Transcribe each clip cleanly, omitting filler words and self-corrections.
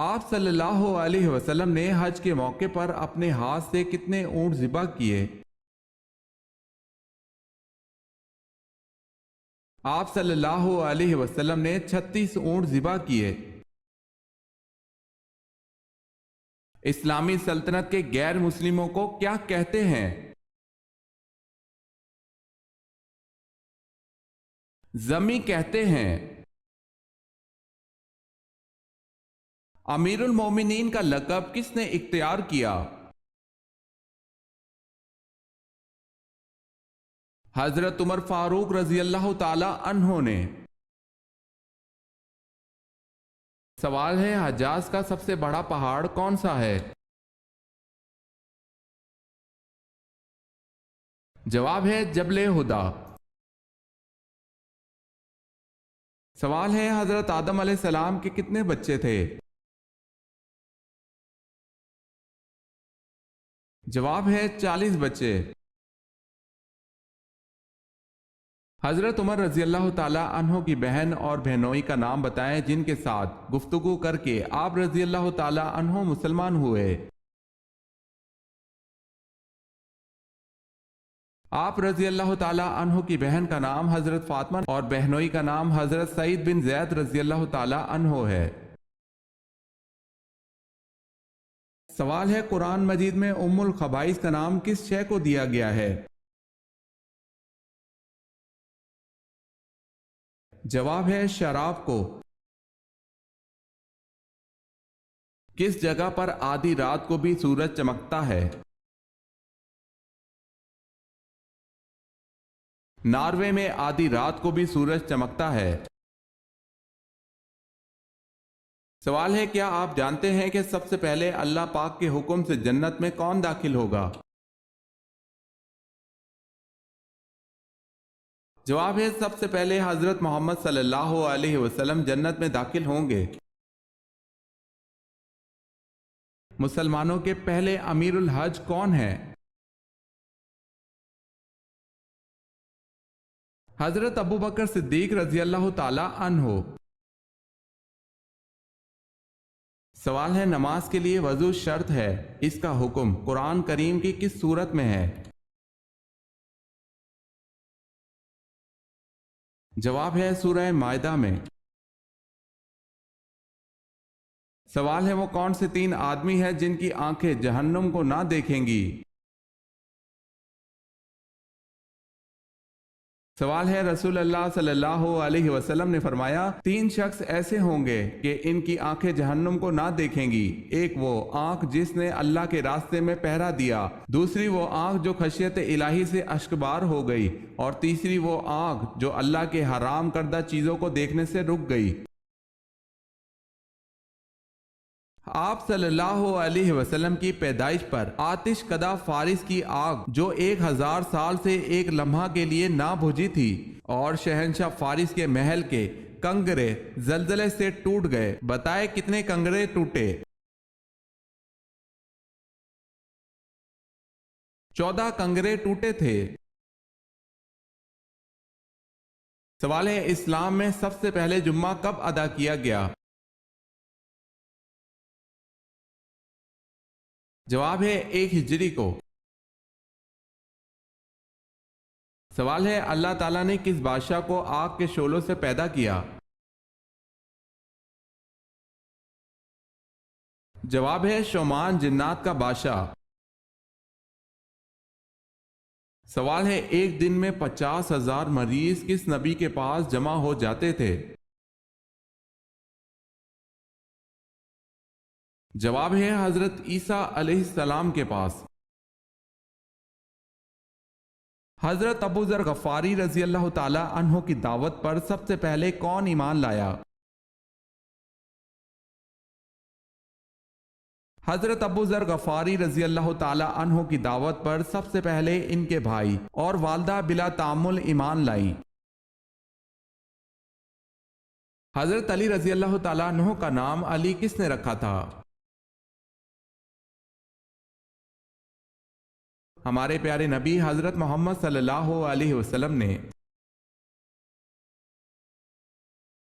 آپ صلی اللہ علیہ وسلم نے حج کے موقع پر اپنے ہاتھ سے کتنے اونٹ ذبح کیے؟ آپ صلی اللہ علیہ وسلم نے 36 اونٹ ذبح کیے۔ اسلامی سلطنت کے غیر مسلموں کو کیا کہتے ہیں؟ ذمی کہتے ہیں۔ امیر المومنین کا لقب کس نے اختیار کیا؟ حضرت عمر فاروق رضی اللہ تعالی عنہ نے۔ سوال ہے، حجاز کا سب سے بڑا پہاڑ کون سا ہے؟ جواب ہے جبل ہدا۔ سوال ہے، حضرت آدم علیہ السلام کے کتنے بچے تھے؟ جواب ہے 40 بچے۔ حضرت عمر رضی اللہ تعالی عنہ کی بہن اور بہنوئی کا نام بتائیں جن کے ساتھ گفتگو کر کے آپ رضی اللہ تعالی عنہ مسلمان ہوئے۔ آپ رضی اللہ تعالی عنہ کی بہن کا نام حضرت فاطمہ اور بہنوئی کا نام حضرت سعید بن زید رضی اللہ تعالی عنہ ہے۔ سوال ہے، قرآن مجید میں ام الخبائث کا نام کس شے کو دیا گیا ہے؟ جواب ہے شراب کو۔ کس جگہ پر آدھی رات کو بھی سورج چمکتا ہے؟ ناروے میں آدھی رات کو بھی سورج چمکتا ہے۔ سوال ہے، کیا آپ جانتے ہیں کہ سب سے پہلے اللہ پاک کے حکم سے جنت میں کون داخل ہوگا؟ جواب ہے سب سے پہلے حضرت محمد صلی اللہ علیہ وسلم جنت میں داخل ہوں گے۔ مسلمانوں کے پہلے امیر الحج کون ہیں؟ حضرت ابو بکر صدیق رضی اللہ تعالی عنہ۔ سوال ہے، نماز کے لیے وضو شرط ہے، اس کا حکم قرآن کریم کی کس سورت میں ہے؟ جواب ہے سورہ مائدہ میں۔ سوال ہے، وہ کون سے 3 آدمی ہیں جن کی آنکھیں جہنم کو نہ دیکھیں گی؟ سوال ہے، رسول اللہ صلی اللہ علیہ وسلم نے فرمایا 3 شخص ایسے ہوں گے کہ ان کی آنکھیں جہنم کو نہ دیکھیں گی۔ ایک وہ آنکھ جس نے اللہ کے راستے میں پہرا دیا، دوسری وہ آنکھ جو خشیت الہی سے اشکبار ہو گئی، اور تیسری وہ آنکھ جو اللہ کے حرام کردہ چیزوں کو دیکھنے سے رک گئی۔ آپ صلی اللہ علیہ وسلم کی پیدائش پر آتش کدہ فارس کی آگ جو 1000 سال سے ایک لمحہ کے لیے نہ بجھی تھی اور شہنشاہ فارس کے محل کے کنگرے زلزلے سے ٹوٹ گئے، بتائے کتنے کنگرے ٹوٹے؟ 14 کنگرے ٹوٹے تھے۔ سوال ہے، اسلام میں سب سے پہلے جمعہ کب ادا کیا گیا؟ جواب ہے 1 ہجری کو۔ سوال ہے، اللہ تعالیٰ نے کس بادشاہ کو آگ کے شعلوں سے پیدا کیا؟ جواب ہے شومان جنات کا بادشاہ۔ سوال ہے، ایک دن میں 50,000 مریض کس نبی کے پاس جمع ہو جاتے تھے؟ جواب ہے حضرت عیسیٰ علیہ السلام کے پاس۔ حضرت ابو ذر غفاری رضی اللہ تعالی عنہ کی دعوت پر سب سے پہلے کون ایمان لایا؟ حضرت ابو ذر غفاری رضی اللہ تعالی عنہ کی دعوت پر سب سے پہلے ان کے بھائی اور والدہ بلا تعامل ایمان لائیں۔ حضرت علی رضی اللہ تعالی عنہ کا نام علی کس نے رکھا تھا؟ ہمارے پیارے نبی حضرت محمد صلی اللہ علیہ وسلم نے۔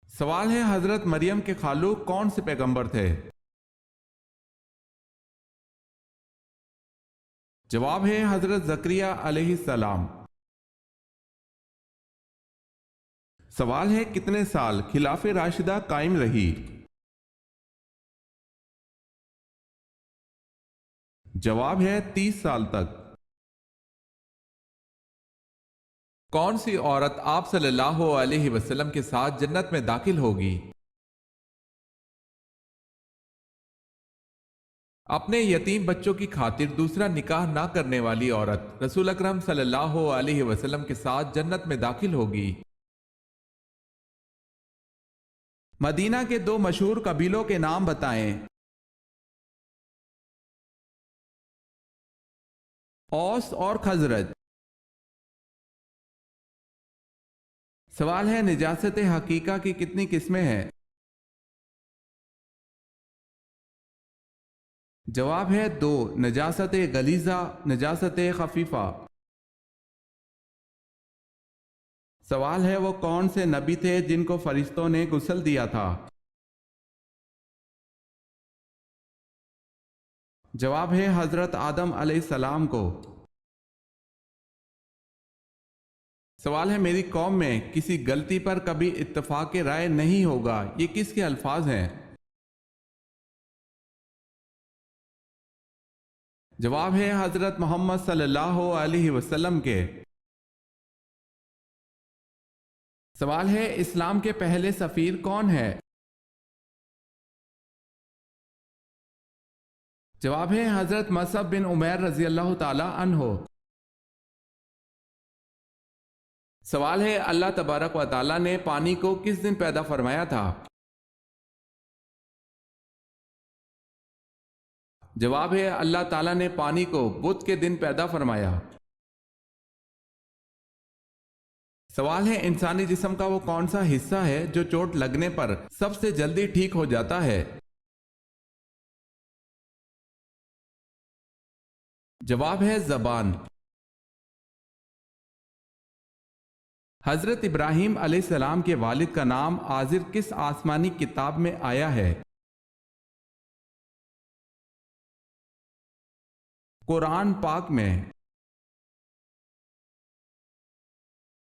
سوال ہے، حضرت مریم کے خالو کون سے پیغمبر تھے؟ جواب ہے حضرت زکریا علیہ السلام۔ سوال ہے کتنے سال خلافت راشدہ قائم رہی؟ جواب ہے 30 سال تک۔ کون سی عورت آپ صلی اللہ علیہ وسلم کے ساتھ جنت میں داخل ہوگی؟ اپنے یتیم بچوں کی خاطر دوسرا نکاح نہ کرنے والی عورت رسول اکرم صلی اللہ علیہ وسلم کے ساتھ جنت میں داخل ہوگی۔ مدینہ کے 2 مشہور قبیلوں کے نام بتائیں۔ اوس اور خزرج۔ سوال ہے نجاست حقیقہ کی کتنی قسمیں ہیں؟ جواب ہے 2، نجاست غلیظہ، نجاست خفیفہ۔ سوال ہے وہ کون سے نبی تھے جن کو فرشتوں نے غسل دیا تھا؟ جواب ہے حضرت آدم علیہ السلام کو۔ سوال ہے میری قوم میں کسی غلطی پر کبھی اتفاق رائے نہیں ہوگا، یہ کس کے الفاظ ہیں؟ جواب ہے حضرت محمد صلی اللہ علیہ وسلم کے۔ سوال ہے اسلام کے پہلے سفیر کون ہے؟ جواب ہے حضرت مصعب بن عمیر رضی اللہ تعالی عنہ۔ سوال ہے اللہ تبارک و تعالی نے پانی کو کس دن پیدا فرمایا تھا؟ جواب ہے اللہ تعالی نے پانی کو بدھ کے دن پیدا فرمایا۔ سوال ہے انسانی جسم کا وہ کون سا حصہ ہے جو چوٹ لگنے پر سب سے جلدی ٹھیک ہو جاتا ہے؟ جواب ہے زبان۔ حضرت ابراہیم علیہ السلام کے والد کا نام آزر کس آسمانی کتاب میں آیا ہے؟ قرآن پاک میں۔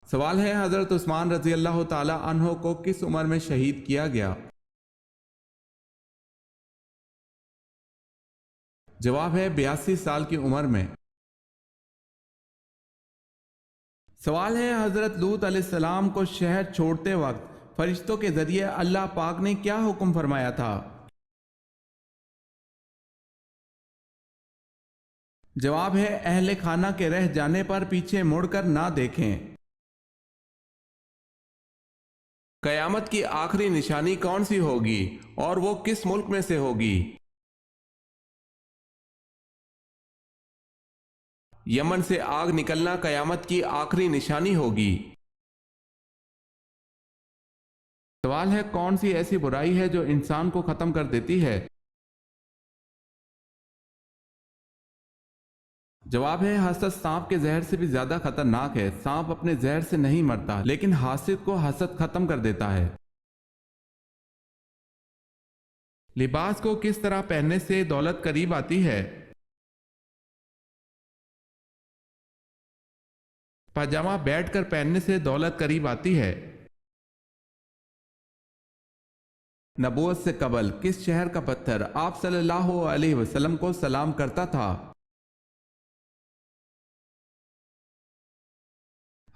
سوال ہے حضرت عثمان رضی اللہ تعالی عنہ کو کس عمر میں شہید کیا گیا؟ جواب ہے 82 سال کی عمر میں۔ سوال ہے حضرت لوط علیہ السلام کو شہر چھوڑتے وقت فرشتوں کے ذریعے اللہ پاک نے کیا حکم فرمایا تھا؟ جواب ہے اہل خانہ کے رہ جانے پر پیچھے مڑ کر نہ دیکھیں۔ قیامت کی آخری نشانی کون سی ہوگی اور وہ کس ملک میں سے ہوگی؟ یمن سے آگ نکلنا قیامت کی آخری نشانی ہوگی۔ سوال ہے کون سی ایسی برائی ہے جو انسان کو ختم کر دیتی ہے؟ جواب ہے حسد سانپ کے زہر سے بھی زیادہ خطرناک ہے۔ سانپ اپنے زہر سے نہیں مرتا لیکن حاسد کو حسد ختم کر دیتا ہے۔ لباس کو کس طرح پہننے سے دولت قریب آتی ہے؟ پاجامہ بیٹھ کر پہننے سے دولت قریب آتی ہے۔ نبوت سے قبل کس شہر کا پتھر آپ صلی اللہ علیہ وسلم کو سلام کرتا تھا؟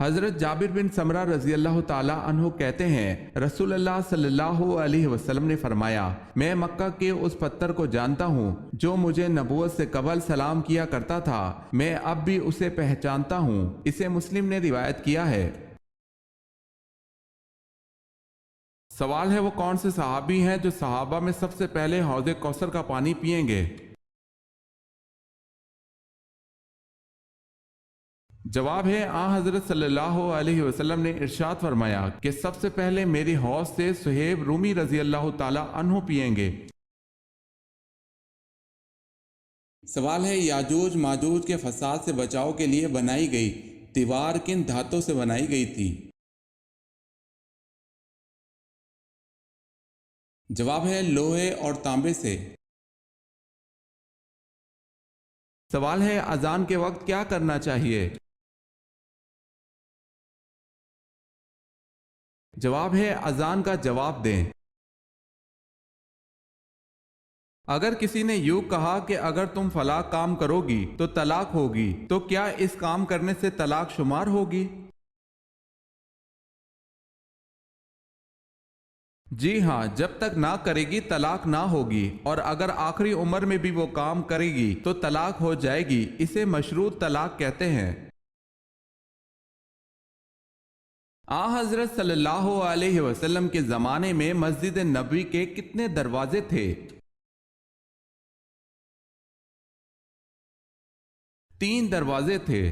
حضرت جابر بن سمرہ رضی اللہ تعالی عنہ کہتے ہیں رسول اللہ صلی اللہ علیہ وسلم نے فرمایا میں مکہ کے اس پتھر کو جانتا ہوں جو مجھے نبوت سے قبل سلام کیا کرتا تھا، میں اب بھی اسے پہچانتا ہوں۔ اسے مسلم نے روایت کیا ہے۔ سوال ہے وہ کون سے صحابی ہیں جو صحابہ میں سب سے پہلے حوض کوثر کا پانی پئیں گے؟ جواب ہے حضرت صلی اللہ علیہ وسلم نے ارشاد فرمایا کہ سب سے پہلے میری حوض سے سہیب رومی رضی اللہ تعالی عنہ پئیں گے۔ سوال ہے یاجوج ماجوج کے فساد سے بچاؤ کے لیے بنائی گئی دیوار کن دھاتوں سے بنائی گئی تھی؟ جواب ہے لوہے اور تانبے سے۔ سوال ہے اذان کے وقت کیا کرنا چاہیے؟ جواب ہے اذان کا جواب دیں۔ اگر کسی نے یوں کہا کہ اگر تم فلاں کام کرو گی تو طلاق ہوگی، تو کیا اس کام کرنے سے طلاق شمار ہوگی؟ جی ہاں، جب تک نہ کرے گی طلاق نہ ہوگی، اور اگر آخری عمر میں بھی وہ کام کرے گی تو طلاق ہو جائے گی۔ اسے مشروط طلاق کہتے ہیں۔ حضرت صلی اللہ علیہ وسلم کے زمانے میں مسجد نبوی کے کتنے دروازے تھے؟ 3 دروازے تھے۔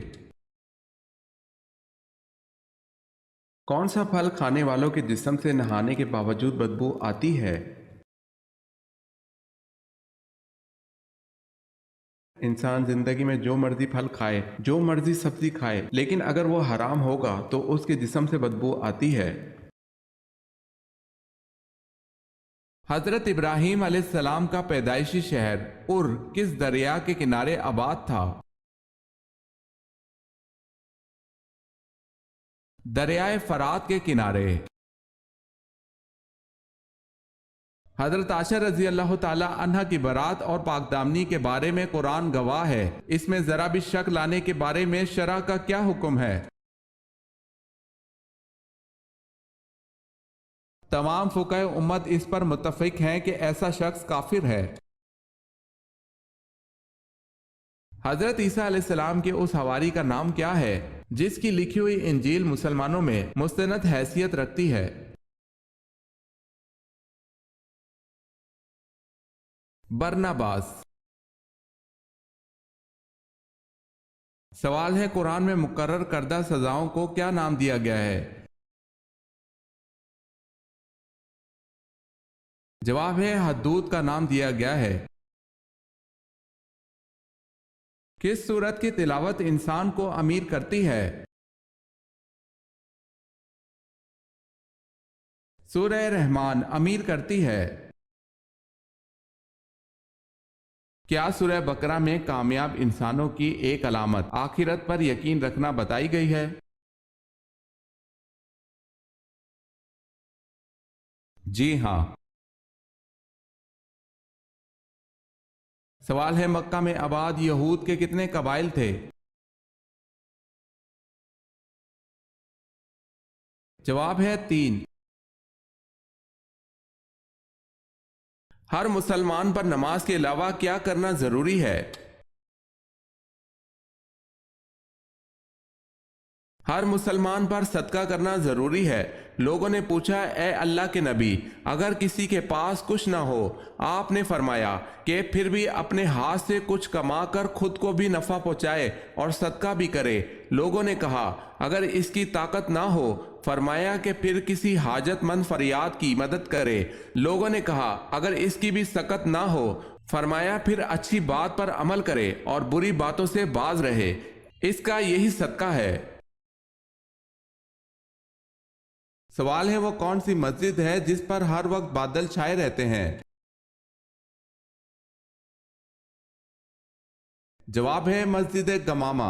کون سا پھل کھانے والوں کے جسم سے نہانے کے باوجود بدبو آتی ہے؟ انسان زندگی میں جو مرضی پھل کھائے، جو مرضی سبزی کھائے، لیکن اگر وہ حرام ہوگا تو اس کے جسم سے بدبو آتی ہے۔ حضرت ابراہیم علیہ السلام کا پیدائشی شہر کس دریا کے کنارے آباد تھا؟ دریائے فرات کے کنارے۔ حضرت عائشہ رضی اللہ تعالی عنہ کی برات اور پاک دامنی کے بارے میں قرآن گواہ ہے، اس میں ذرا بھی شک لانے کے بارے میں شرع کا کیا حکم ہے؟ تمام فقہ امت اس پر متفق ہیں کہ ایسا شخص کافر ہے۔ حضرت عیسیٰ علیہ السلام کے اس حواری کا نام کیا ہے جس کی لکھی ہوئی انجیل مسلمانوں میں مستند حیثیت رکھتی ہے؟ برناباس۔ سوال ہے قرآن میں مقرر کردہ سزاؤں کو کیا نام دیا گیا ہے؟ جواب ہے حدود کا نام دیا گیا ہے۔ کس سورت کی تلاوت انسان کو امیر کرتی ہے؟ سورہ رحمان امیر کرتی ہے۔ کیا سورہ بقرہ میں کامیاب انسانوں کی ایک علامت آخرت پر یقین رکھنا بتائی گئی ہے؟ جی ہاں۔ سوال ہے مکہ میں آباد یہود کے کتنے قبائل تھے؟ جواب ہے 3۔ ہر مسلمان پر نماز کے علاوہ کیا کرنا ضروری ہے؟ ہر مسلمان پر صدقہ کرنا ضروری ہے۔ لوگوں نے پوچھا اے اللہ کے نبی، اگر کسی کے پاس کچھ نہ ہو، آپ نے فرمایا کہ پھر بھی اپنے ہاتھ سے کچھ کما کر خود کو بھی نفع پہنچائے اور صدقہ بھی کرے۔ لوگوں نے کہا اگر اس کی طاقت نہ ہو، فرمایا کہ پھر کسی حاجت مند فریاد کی مدد کرے۔ لوگوں نے کہا اگر اس کی بھی سکت نہ ہو، فرمایا پھر اچھی بات پر عمل کرے اور بری باتوں سے باز رہے، اس کا یہی صدقہ ہے۔ سوال ہے وہ کون سی مسجد ہے جس پر ہر وقت بادل چھائے رہتے ہیں؟ جواب ہے مسجد گمامہ۔